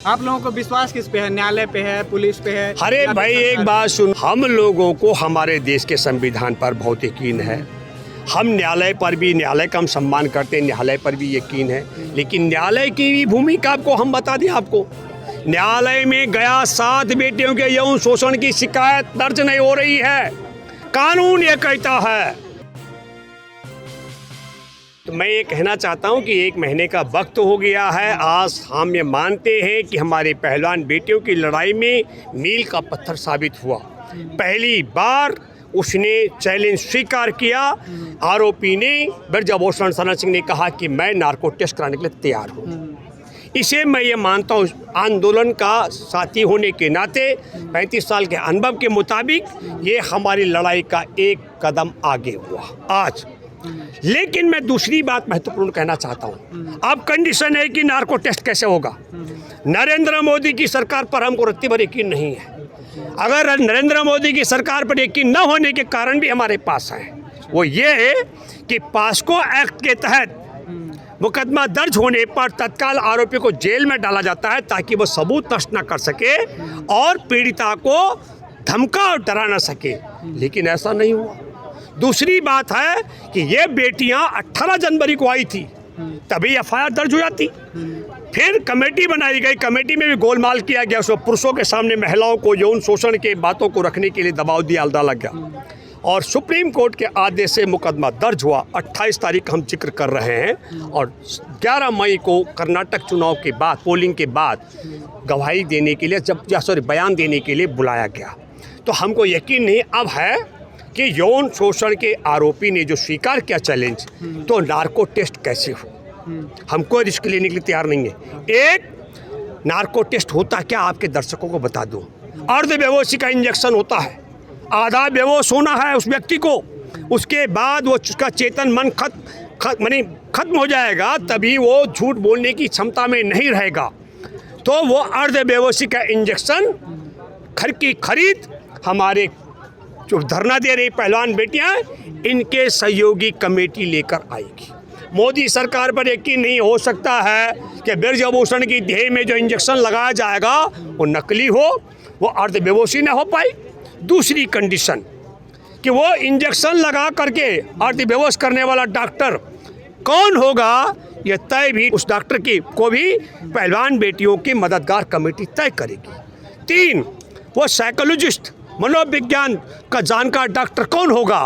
आप लोगों को विश्वास किस पे है? न्यायालय पे है, पुलिस पे है? अरे भाई एक बात सुन, हम लोगों को हमारे देश के संविधान पर बहुत यकीन है। हम न्यायालय पर भी, न्यायालय का हम सम्मान करते हैं, न्यायालय पर भी यकीन है। लेकिन न्यायालय की भी भूमिका आपको हम बता दें आपको, न्यायालय में गया 7 बेटियों के यौन शोषण की शिकायत दर्ज नहीं हो रही है। कानून ये कहता है। तो मैं ये कहना चाहता हूँ कि 1 महीने का वक्त हो गया है। आज हम ये मानते हैं कि हमारे पहलवान बेटियों की लड़ाई में मील का पत्थर साबित हुआ। पहली बार उसने चैलेंज स्वीकार किया। आरोपी ने ब्रजभूषण शरण सिंह ने कहा कि मैं नार्को टेस्ट कराने के लिए तैयार हूँ। इसे मैं ये मानता हूँ, आंदोलन का साथी होने के नाते 35 साल के अनुभव के मुताबिक ये हमारी लड़ाई का एक कदम आगे हुआ आज। लेकिन मैं दूसरी बात महत्वपूर्ण कहना चाहता हूँ। अब कंडीशन है कि नार्को टेस्ट कैसे होगा। नरेंद्र मोदी की सरकार पर हमको रत्ती भर यकीन नहीं है। अगर नरेंद्र मोदी की सरकार पर यकीन न होने के कारण भी हमारे पास है, वो ये है कि पास्को एक्ट के तहत मुकदमा दर्ज होने पर तत्काल आरोपी को जेल में डाला जाता है ताकि वो सबूत नष्ट न कर सके और पीड़िता को धमका और डरा न सके। लेकिन ऐसा नहीं हुआ। दूसरी बात है कि ये बेटियां 18 जनवरी को आई थी, तभी एफआईआर दर्ज हो जाती। फिर कमेटी बनाई गई, कमेटी में भी गोलमाल किया गया। उसमें पुरुषों के सामने महिलाओं को यौन शोषण के बातों को रखने के लिए दबाव दिया डाला गया और सुप्रीम कोर्ट के आदेश से मुकदमा दर्ज हुआ। 28 तारीख का हम जिक्र कर रहे हैं और 11 मई को कर्नाटक चुनाव के बाद, पोलिंग के बाद गवाही देने के लिए बयान देने के लिए बुलाया गया। तो हमको यकीन नहीं अब है कि यौन शोषण के आरोपी ने जो स्वीकार किया चैलेंज, तो नार्को टेस्ट कैसे हो। हम कोई रिस्क लेने के लिए तैयार नहीं है। एक नार्को टेस्ट होता क्या, आपके दर्शकों को बता दूं। अर्धबेहोशी का इंजेक्शन होता है, आधा बेहोश होना है उस व्यक्ति को, उसके बाद वो उसका चेतन मन खत्म हो जाएगा, तभी वो झूठ बोलने की क्षमता में नहीं रहेगा। तो वो अर्धबेहोशी का इंजेक्शन की खरीद हमारे जो धरना दे रही पहलवान बेटियां, इनके सहयोगी कमेटी लेकर आएगी। मोदी सरकार पर यकीन नहीं हो सकता है कि ब्रजभूषण की देह में जो इंजेक्शन लगाया जाएगा वो नकली हो, वो अर्धबेहोशी न हो पाई। दूसरी कंडीशन कि वो इंजेक्शन लगा करके अर्धबेहोश करने वाला डॉक्टर कौन होगा, ये तय भी उस डॉक्टर की को भी पहलवान बेटियों की मददगार कमेटी तय करेगी। 3, वो साइकोलॉजिस्ट, मनोविज्ञान का जानकार डॉक्टर कौन होगा,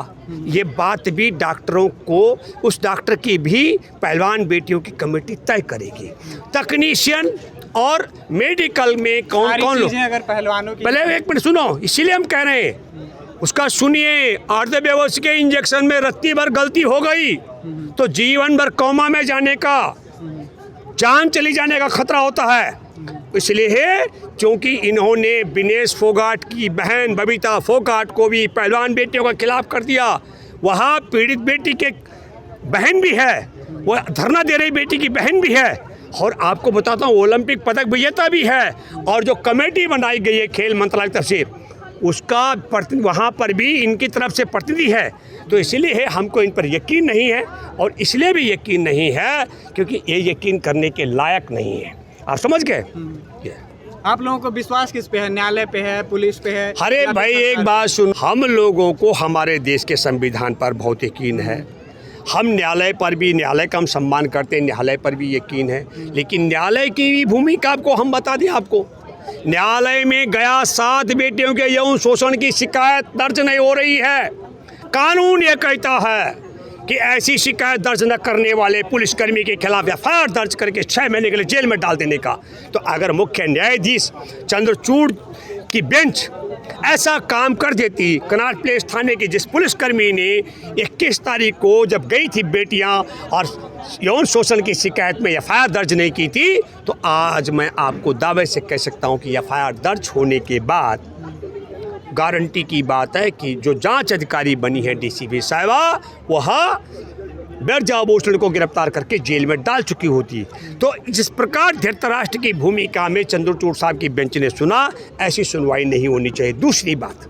ये बात भी डॉक्टरों को, उस डॉक्टर की भी पहलवान बेटियों की कमेटी तय करेगी। तकनीशियन और मेडिकल में कौन लोग, अगर पहलवानों की, पहले 1 मिनट सुनो, इसीलिए हम कह रहे हैं उसका सुनिए। अर्धबेहोश के इंजेक्शन में रत्ती भर गलती हो गई तो जीवन भर कोमा में जाने का, जान चली जाने का खतरा होता है। इसलिए है क्योंकि इन्होंने विनेश फोगाट की बहन बबीता फोगाट को भी पहलवान बेटियों के खिलाफ कर दिया। वहाँ पीड़ित बेटी के बहन भी है, वो धरना दे रही बेटी की बहन भी है, और आपको बताता हूँ ओलंपिक पदक विजेता भी है। और जो कमेटी बनाई गई है खेल मंत्रालय की तरफ से, उसका वहाँ पर भी इनकी तरफ से प्रतिनिधि है। तो इसलिए है हमको इन पर यकीन नहीं है, और इसलिए भी यकीन नहीं है क्योंकि ये यकीन करने के लायक नहीं है। आप समझ गए? आप लोगों को विश्वास किस पे है? न्यायालय पे है, पुलिस पे है? अरे भाई एक बात सुन, हम लोगों को हमारे देश के संविधान पर बहुत यकीन है। हम न्यायालय पर भी, न्यायालय का हम सम्मान करते हैं, न्यायालय पर भी यकीन है। लेकिन न्यायालय की भी भूमिका आपको हम बता दें आपको, न्यायालय में गया 7 बेटियों के यौन शोषण की शिकायत दर्ज नहीं हो रही है। कानून ये कहता है कि ऐसी शिकायत दर्ज न करने वाले पुलिसकर्मी के खिलाफ एफआईआर दर्ज करके 6 महीने के लिए जेल में डाल देने का। तो अगर मुख्य न्यायाधीश चंद्रचूड़ की बेंच ऐसा काम कर देती, कनॉट प्लेस थाने के जिस पुलिसकर्मी ने 21 तारीख को जब गई थी बेटियां और यौन शोषण की शिकायत में एफआईआर दर्ज नहीं की थी, तो आज मैं आपको दावे से कह सकता हूं कि एफआईआर दर्ज होने के बाद गारंटी की बात है कि जो जांच अधिकारी बनी है डीसीपी साहिबा, वह ब्रजभूषण को गिरफ्तार करके जेल में डाल चुकी होती। तो जिस प्रकार धृतराष्ट्र की भूमिका में चंद्रचूड़ साहब की बेंच ने सुना, ऐसी सुनवाई नहीं होनी चाहिए। दूसरी बात,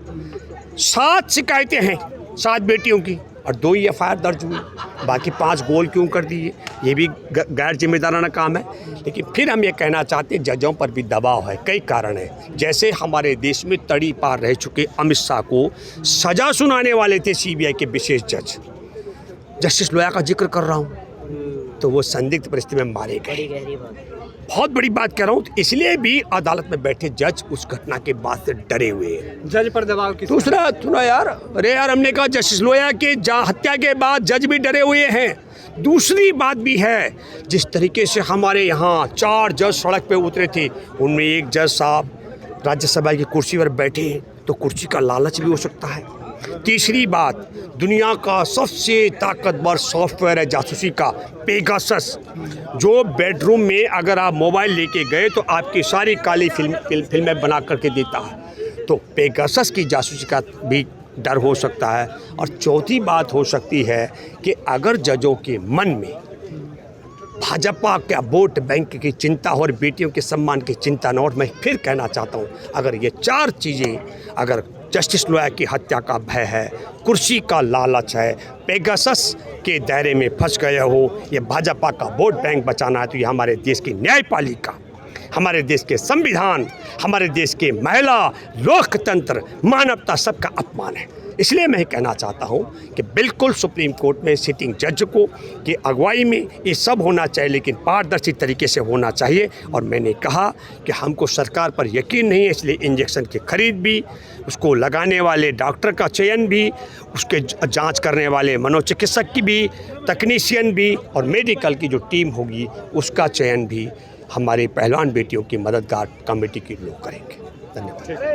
7 शिकायतें हैं 7 बेटियों की, और 2 ही एफआईआर दर्ज हुई, बाकी 5 गोल क्यों कर दिए? ये भी गैर जिम्मेदाराना काम है। लेकिन फिर हम ये कहना चाहते हैं जजों पर भी दबाव है, कई कारण है। जैसे हमारे देश में तड़ी पार रह चुके अमित शाह को सज़ा सुनाने वाले थे सीबीआई के विशेष जज, जस्टिस लोया का जिक्र कर रहा हूँ, तो वो संदिग्ध परिस्थिति में मारे गए। बहुत बड़ी बात कह रहा हूँ, तो इसलिए भी अदालत में बैठे जज उस घटना के बाद से डरे हुए हैं। जज पर दबाव किस? दूसरा सुना यार, अरे यार हमने कहा जस्टिस लोया के हत्या के बाद जज भी डरे हुए हैं। दूसरी बात भी है, जिस तरीके से हमारे यहाँ 4 जज सड़क पे उतरे थे, उनमें एक जज साहब राज्यसभा की कुर्सी पर बैठे, तो कुर्सी का लालच भी हो सकता है। तीसरी बात, दुनिया का सबसे ताकतवर सॉफ्टवेयर है जासूसी का, पेगासस, जो बेडरूम में अगर आप मोबाइल लेके गए तो आपकी सारी काली फिल्में बना करके देता है। तो पेगासस की जासूसी का भी डर हो सकता है। और चौथी बात हो सकती है कि अगर जजों के मन में भाजपा का वोट बैंक की चिंता और बेटियों के सम्मान की चिंता न, और मैं फिर कहना चाहता हूँ, अगर ये 4 चीज़ें, अगर जस्टिस लोया की हत्या का भय है, कुर्सी का लालच है, पेगासस के दायरे में फंस गए हो, ये भाजपा का वोट बैंक बचाना है, तो ये हमारे देश की न्यायपालिका, हमारे देश के संविधान, हमारे देश के महिला, लोकतंत्र, मानवता सबका अपमान है। इसलिए मैं कहना चाहता हूं कि बिल्कुल सुप्रीम कोर्ट में सिटिंग जज को की अगुवाई में ये सब होना चाहिए, लेकिन पारदर्शी तरीके से होना चाहिए। और मैंने कहा कि हमको सरकार पर यकीन नहीं है, इसलिए इंजेक्शन की खरीद भी, उसको लगाने वाले डॉक्टर का चयन भी, उसके जांच करने वाले मनोचिकित्सक की भी, तकनीशियन भी, और मेडिकल की जो टीम होगी उसका चयन भी हमारे पहलवान बेटियों की मददगार कमेटी के लोग करेंगे। धन्यवाद।